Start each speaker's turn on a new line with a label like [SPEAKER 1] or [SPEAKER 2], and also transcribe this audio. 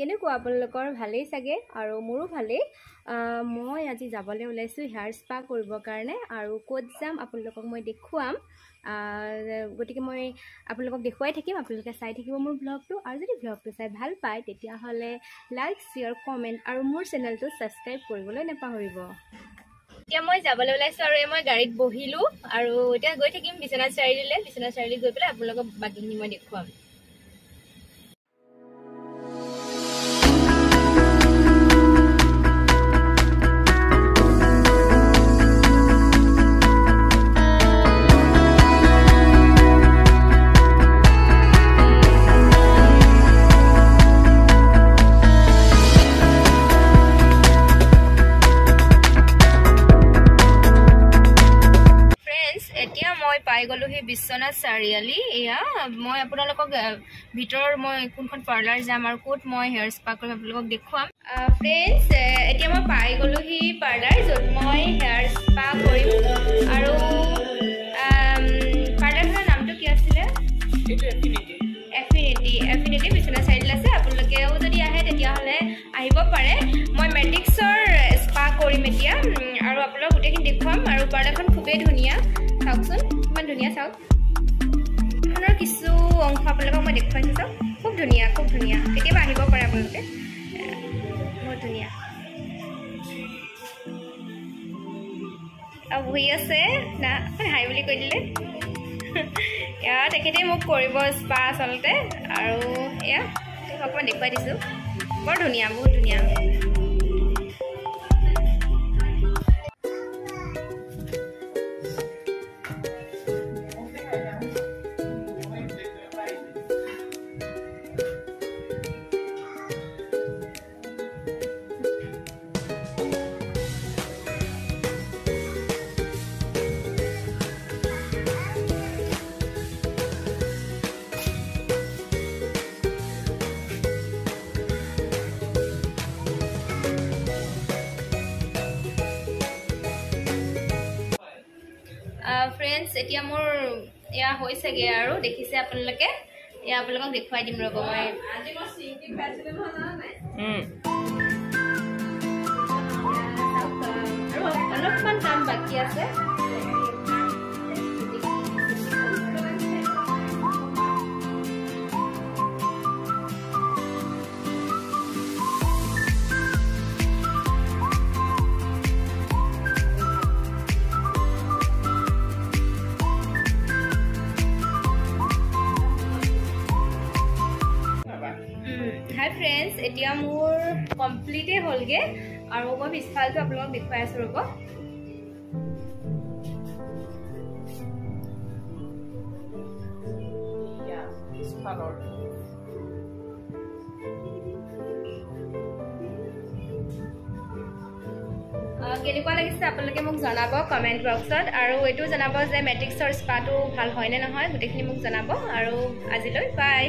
[SPEAKER 1] কেনেকুৱা আপোনালোকৰ ভালেই চাগে আৰু মোৰো ভালেই মই আজি যাবলৈ ওলাইছো হেয়াৰ স্পা কৰিবৰ কাৰণে আৰু ক'ত যাম আপোনালোকক মই দেখুৱাম গতিকে মই আপোনালোকক দেখুৱাই থাকিম আপোনালোকে চাই থাকিব মোৰ ব্লগটো আৰু যদি ব্লগটো চাই ভাল পায় তেতিয়াহ'লে লাইক শ্বেয়াৰ কমেণ্ট আৰু মোৰ চেনেলটো ছাবস্ক্ৰাইব কৰিবলৈ নাপাহৰিব এতিয়া মই যাবলৈ ওলাইছো আৰু মই গাড়ীত বহিলো আৰু এতিয়া গৈ থাকিম বিশ্বনাথ চাৰিআলি গৈ পেলাই আপোনালোকক বাকীখিনি মই দেখুৱাম পাই গলো হে বিশ্বনাথ চাৰিআলি এয়া মই আপোনালোকক ভিতৰৰ মই কোনখন পাৰ্লাৰ যাম আৰু কোট মই হেয়াৰ স্পা কৰিম আপোনালোকক দেখুৱাম ফ্ৰেণ্ডছ এতিয়া মই পাই গলো হি পাৰ্লাৰ য'ত মই হেয়াৰ স্পা কৰিম আৰু পাৰ্লাৰখনৰ নামটো কি আছিলে এফিনিটি বিশ্বনাথ চাৰিআলিত আছে আপোনালোকেও যদি আহে তেতিয়াহ'লে আহিব পাৰে মই মেট্ৰিক্সৰ স্পা কৰিম এতিয়া আৰু আপোনালোকক গোটেইখিনি দেখুৱাম আৰু পাৰ্লাৰখন খুবেই ধুনীয়া চাওকচোন কিমান ধুনীয়া চাওক এখনৰ কিছু অংশ আপোনালোকক মই দেখুৱাইছোঁ চাওক খুব ধুনীয়া কেতিয়াবা আহিব পাৰে আপোনালোকে বহুত ধুনীয়া আৰু বহি আছে না হাই বুলি কৈ দিলে এয়া তেখেতে মোক কৰিব স্পা আচলতে আৰু এয়া অকণমান দেখুৱাই দিছোঁ বৰ ধুনীয়া বহুত ধুনীয়া ফ্ৰেণ্ডছ এতিয়া মোৰ এয়া হৈছেগে আৰু দেখিছে আপোনালোকে এয়া আপোনালোকক দেখুৱাই দিম ৰ'ব মই আজি মই চিংকি পাইছিলো নহয় নাই আৰু অলপমান কাম বাকী আছে হাই ফ্ৰেণ্ডছ এতিয়া মোৰ কমপ্লিটে হ'লগে আৰু মই পিছফালটো আপোনালোকক দেখুৱাই আছো ৰ'ব কেনেকুৱা লাগিছে আপোনালোকে মোক জনাব কমেণ্ট বক্সত আৰু এইটো জনাব যে মেট্ৰিক্সৰ স্পাটো ভাল হয়নে নহয় গোটেইখিনি মোক জনাব আৰু আজিলৈ বাই